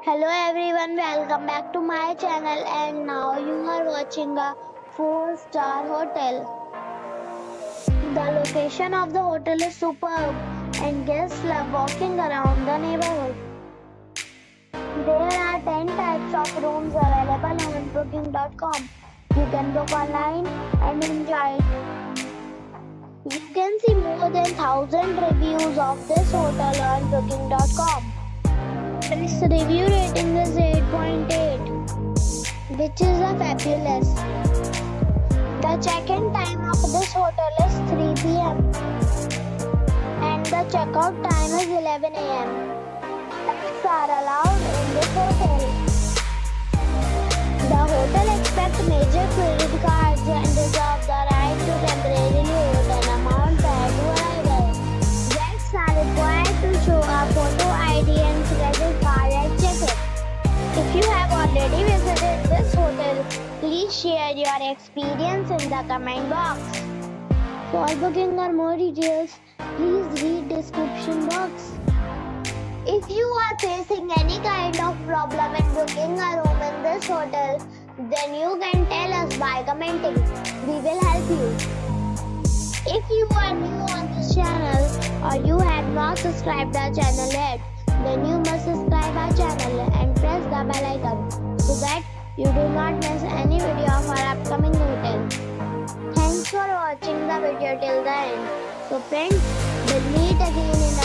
Hello everyone, welcome back to my channel and now you are watching a 4-star hotel. The location of the hotel is superb and guests love walking around the neighborhood. There are 10 types of rooms available on booking.com. You can book online and enjoy it. You can see more than 1000 reviews of this hotel on booking.com. Its review rating is 8.8, which is a fabulous. The check-in time of this hotel is 3 p.m. and the check-out time is 11 a.m. Pets are allowed in this hotel. The hotel accepts major credit cards and reserves the right to temporarily hold an amount prior to arrival. Guests are required to show a photo ID and credit card at check-in. If you have already visited this hotel, please share your experience in the comment box. For booking or more details, please read description box. If you are facing any kind of problem in booking a room in this hotel, then you can tell us by commenting. We will help you. If you are new on this channel or you have not subscribed our channel yet, then you must subscribe our channel and press the bell icon so that you do not miss any video of our upcoming hotel. Thanks for watching the video till the end. So friends, we'll meet again in